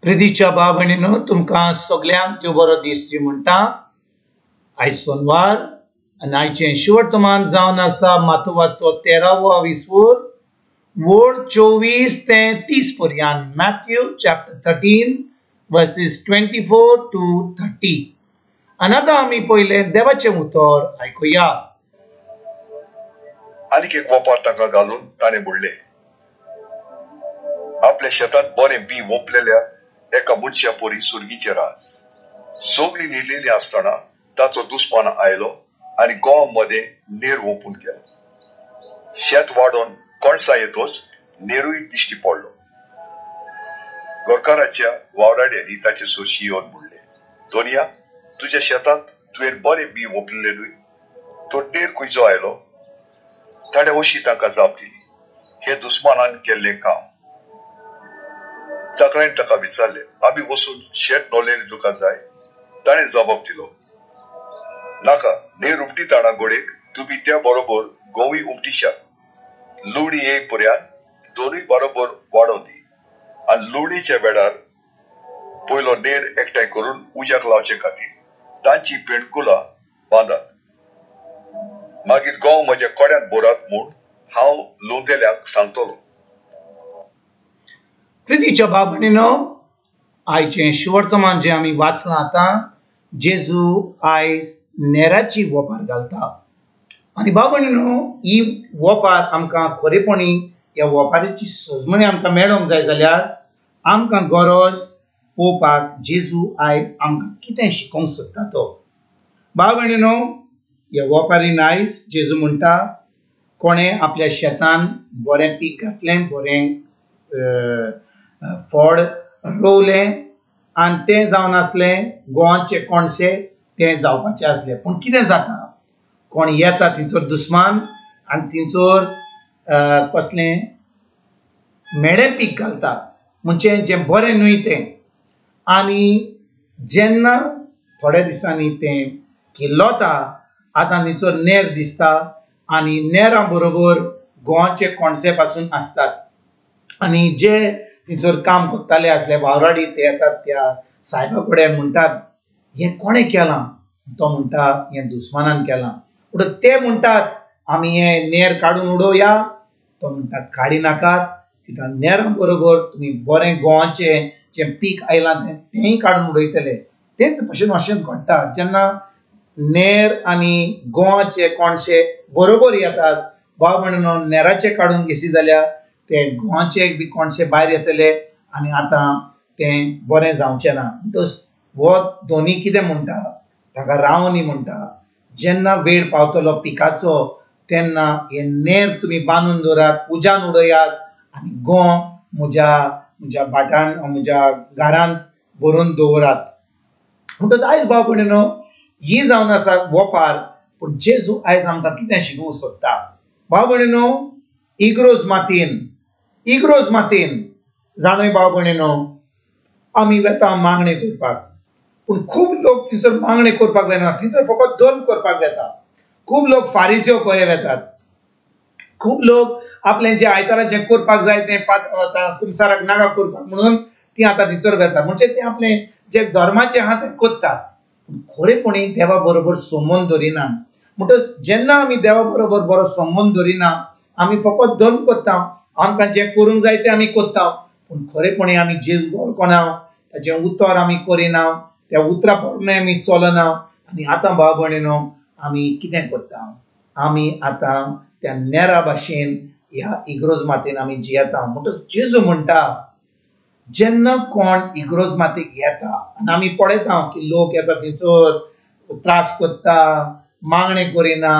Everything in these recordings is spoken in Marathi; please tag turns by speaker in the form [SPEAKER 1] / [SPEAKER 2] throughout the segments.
[SPEAKER 1] प्रितीच्या बाबणीनो तुमकां सगळ्यांक देव बरो दीस दिवं म्हणटा। आयज सोनवार आनी आयचें शिवर्तमान जावन आसा मातुवाचो 13वो विसवूर वोड 24 ते 30 पर्यंत। Matthew chapter 13 versus 24 to 30। आनी आतां आमी पयलें देवाचें उतर आयकुया।
[SPEAKER 2] आनीक एक वोपार तांकां घालून ताणें म्हणलें, आपल्या शेतांत बरें बी ओंपलेल्या एका मनशा पोरी सुरगीचे राज। सगळीं न्हिदलेलीं आसतना ताचो दुस्मान आयलो आनी गोवामध्ये नेर ओंपून गेलो। शेत वाडोवन कणसां येतोच नेरूय दिश्टी पडलो। गोरकाराच्या वावराड्यांनी ताचे सोरशी येवन म्हणले, दोनिया, तुज्या शेतांत तुवें बरें बी ओंपलेलें न्हय, तो नेर खंयचो आयलो? ताणें अशी तांकां जाप दिली, हे दुस्मानान केल्लें काम। चाकरांनी ताका विचारले, आमी वचून शेत न्हवलेलें तुका जाय? ताणें जबाब दिलो, नाका, नेर उमटीताना घोडेक तुमी त्या बरोबर गोवूय उमटिशात। लुवणी येय पर्यंत दोनूय बरोबर वाडो दी आनी लुवणीच्या वेळार पयलो नेर एकठांय करून उज्याक लावचे खातीर तांची पेंडकुलां बांदात। मागीर गोव म्हज्या कोड्यांत भरात म्हूण हांव लुवंदेल्यांक सांगतलो।
[SPEAKER 1] प्रितीच्या बाबणीनो आयचें शिवर्तमान जें आमी वाचलां आतां, जेजू आयज नेराची वोपार घालता। आनी बाबणीनो ही वोपार आमकां खरेपणी ह्या वोपाराची सजमणी आमकां मेळोंक जाय जाल्यार आमकां गरज पळोवपाक जेजू आयज आमकां कितें शिकोवंक सोदता तो। बाबणीनो ह्या वोपारीन आयज जेजू म्हणटा, कोणें आपल्या शेतान बरें पीक घातलें, बरें फळ रोवलें आनी तें जावन आसलें गोवाचे कोणशे तें जावपाचें आसलें। पूण कितें जाता, कोण येता थंयचो दुस्मान आनी थंयचो कसलें मेळें पीक घालता, म्हणजे जें बरें न्हय तें। आनी जेन्ना थोड्या दिसांनी तें किल्लोता, आतां थंयचो नेर दिसता आनी नेरा बरोबर गोवाचे कोणशे पासून आसतात। आनी जे थंयसर काम करताले आसले वावराडी ते येतात त्या सायबा कडेन म्हणटात, हें कोणें केलां? तो म्हणटा, हें दुस्मानान केलां। म्हणटच ते म्हणटात, आमी हें नेर काडून उडोवया। तो म्हणटा, काडी नाकात, कित्याक नेरा बरोबर तुमी बरें गोवाचें जें पीक आयलां तेंय काडून उडयतले। तेच भशेन अशेंच घडटा, जेन्ना नेर आनी गोवाचे कोणशे बरोबर येतात, वा म्हणून नेराचे काडून घेशी जाल्यार ते गोवाचे बी कोणशे भायर येतले आनी आतां तें बरें जावचें ना। म्हणटच हो दोनी कितें म्हणटा, ताका रावनी म्हणटा, जेन्ना वेळ पावतलो पिकाचो तेन्ना हे नेर तुमी बांदून दवरात, उज्यान उडयात आनी गोव म्हज्या भाटान म्हज्या घरांत भरून दवरात। म्हणटच आयज भाव भयणीनो, ही जावन आसा वोपार, पूण जेजू आयज आमकां कितें शिकोवंक सोदता? भाव भयणीनो, इग्रोज मातयेन जाणय भाव भयणीनो, आमी वेता मागणे करपाक, पूण खूब लोक थंयसर मागणे करपाक वेना, थंयसर फकत धर्म करपाक वेता। खूब लोक फारिझेव कहे वेतात। खूब लोक आपलें जें आयताराचें करपाक जाय तें कुमसाराक नाका करपाक म्हणून ती आतां थंयसर वेता, म्हणजे तें आपलें जें धर्माचें आहा तें कोत्तात, पूण खरेपणी देवा बरोबर संबंद धरिना। म्हणटच जेन्ना आमी देवा बरोबर बरो संबंद धरिना, आमी फकत धर्म करता, आमकां जें करूंक जाय तें आमी करता, पूण खरेपणी आमी जेजू वळखना, ताचें उतर आमी करिना, त्या उतरा प्रमाणे आमी चलना। आनी आतां भाव भयणीनो, आमी कितें करता? आमी आतां त्या नेरा भाशेन ह्या इग्रोज मातयेन आमी जियेता। म्हणटच जेजू म्हणटा, जेन्ना कोण इग्रोज मातयेक येता आनी आमी पळयता की लोक येता थंयसर त्रास करता, मागणे करिना,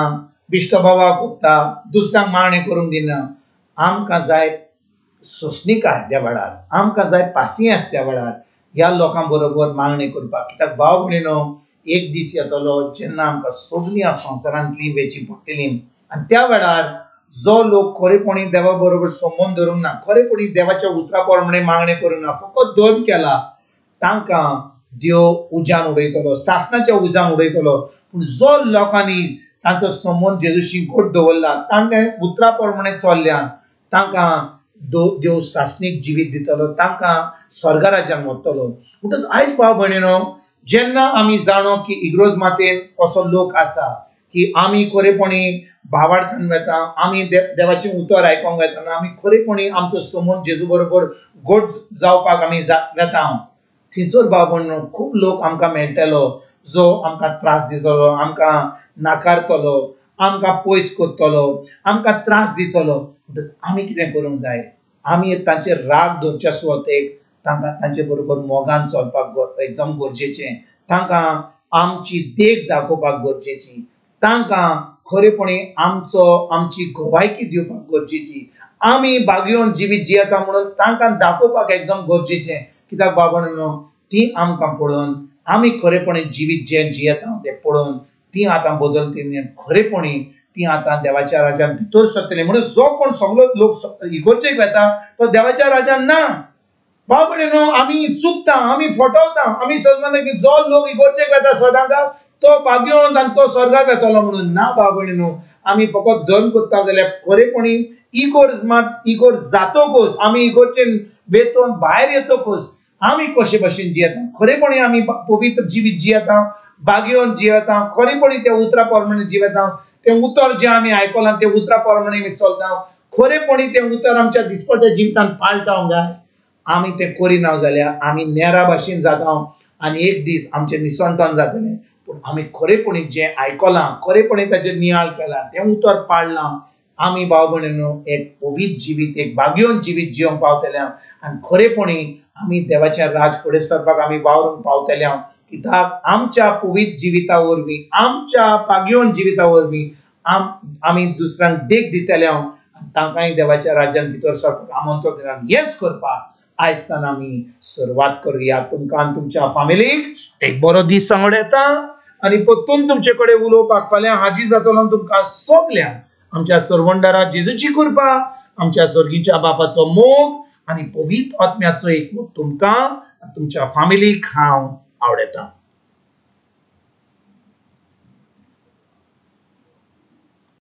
[SPEAKER 1] बिश्टभावाक कोत्ता, दुसऱ्यांक मागणे करूंक दिना, आमकां जाय सोंसणीकाय त्या वेळार, आमकां जाय पासियेंस त्या वेळार ह्या लोकां बरोबर मागणे करपाक। कित्याक भाव भयणीनो, एक दीस येतलो जेन्ना आमकां सगळीं ह्या संवसारांतलीं वेची पडटलीं, आनी त्या वेळार जो लोक खरेपणी देवा बरोबर संबंद धरूंक ना, खरेपणी देवाच्या उतरा प्रमाणे मागणे करूंक ना, फकत धर्म केला, तांकां देव उज्यान उडयतलो, सासणाच्या उज्यान उडयतलो। पूण जो लोकांनी तांचो संबंद जेजूशी घट दवरला, ताणें उतरा प्रमाणे चल्ल्यान तांकां देव सासणीक जिवीत दितलो, तांकां स्वर्गा राज्यांत व्हरतलो. म्हणटच आयज भाव भयणीनो, जेन्ना आमी जाणो की इग्रोज मातेन असो लोक आसा की आमी खरेपणी भावार्थान वेता, आमी देवाचें उतर आयकोंक वेतना आमी खरेपणी आमचो संबंद जेजू बरोबर गोड जावपाक आमी वेता, थंयसर भाव भयणीनो खूब लोक आमकां मेळटलो जो आमकां त्रास दितलो, आमकां नाकारतलो, आमकां पयस करतलो, आमकां त्रास दितलो. आमी कितें करूंक जाय? आमी तांचेर राग धरच्या सुवातेक तांकां तांचे बरोबर मोगान चलपाक एकदम गरजेचें, तांकां आमची देख दाखोवपाक गरजेची, तांकां खरेपणी आमची गोवायकी दिवपाक गरजेची. आमी बागयोन जिवीत जियेता म्हणून तांकां दाखोवपाक एकदम गरजेचें. कित्याक बाबा ती आमकां पळोवन आमी खरेपणी जिवीत जें जियेता तें पळोवन ती आतां बदलतली, खरेपणी ती आतां देवाच्या राज्यांत भितर सरतली. म्हणून जो कोण सगळो लोक इगोर्जेक वेता तो देवाच्या राज्यांत ना. भाव भयणीनो, आमी चुकता, आमी फटवता, आमी समजता की जो लोक इगोर्जेक वेता सदांच तो बागयोन आनी तो स्वर्गाक येतलो म्हणून. ना भाव भयणीनो, आमी फकत धर्म करता जाल्यार खरेपणी इगोर जातकूच, आमी इगोर्जेन वेतून भायर येतकूच आमी कशे भशेन जियेता, खरेपणी आमी पवित्र जिवीत जियेता, बागयोन जियेता, खरेपणी त्या उतरा प्रमाणे जियेता, तें उतर जें आमी आयकलां तें उतरा प्रमाणे आमी चलता, खरेपणी तें उतर आमच्या दिसपट्या जिवितांत पाळटाव गाय. आमी तें करिना जाल्यार आमी नेरा भाशेन जाता आनी एक दीस आमचें निसंतान जातलें. पूण आमी खरेपणी जें आयकलां, खरेपणी ताचेर नियाळ केला, तें उतर पाळलां, आमी भाव भयणीनो एक पवित्र जिवीत, एक बागयोन जिवीत जियोंक पावतले आनी खरेपणी आमी देवाचें राज फुडें सरपाक आमी वावरूंक पावतले. कित्याक आमच्या पवित्र जिविता वरवीं, आमच्या बागयोन जिविता वरवीं आमी दुसऱ्यांक देख दितले, तांकांय देवाच्या राज्यांत भितर सरपाक आमंत्रण दिना. हेंच करपाक आयजतान आमी सुरवात करुया. तुमकां आनी तुमच्या फॅमिलीक एक बरो दीस सांगड येता आनी परतून तुमचे कडेन उलोवपाक फाल्यां हाजीर जातलो. तुमकां सगल्यांक आमच्या सर्वंडारा जेजूची कृपा, आमच्या सर्गीच्या बापाचो मोग आनी पवित्र आत्म्याचो एक तुमकां तुमच्या फॅमिलीक हांव आवडटा.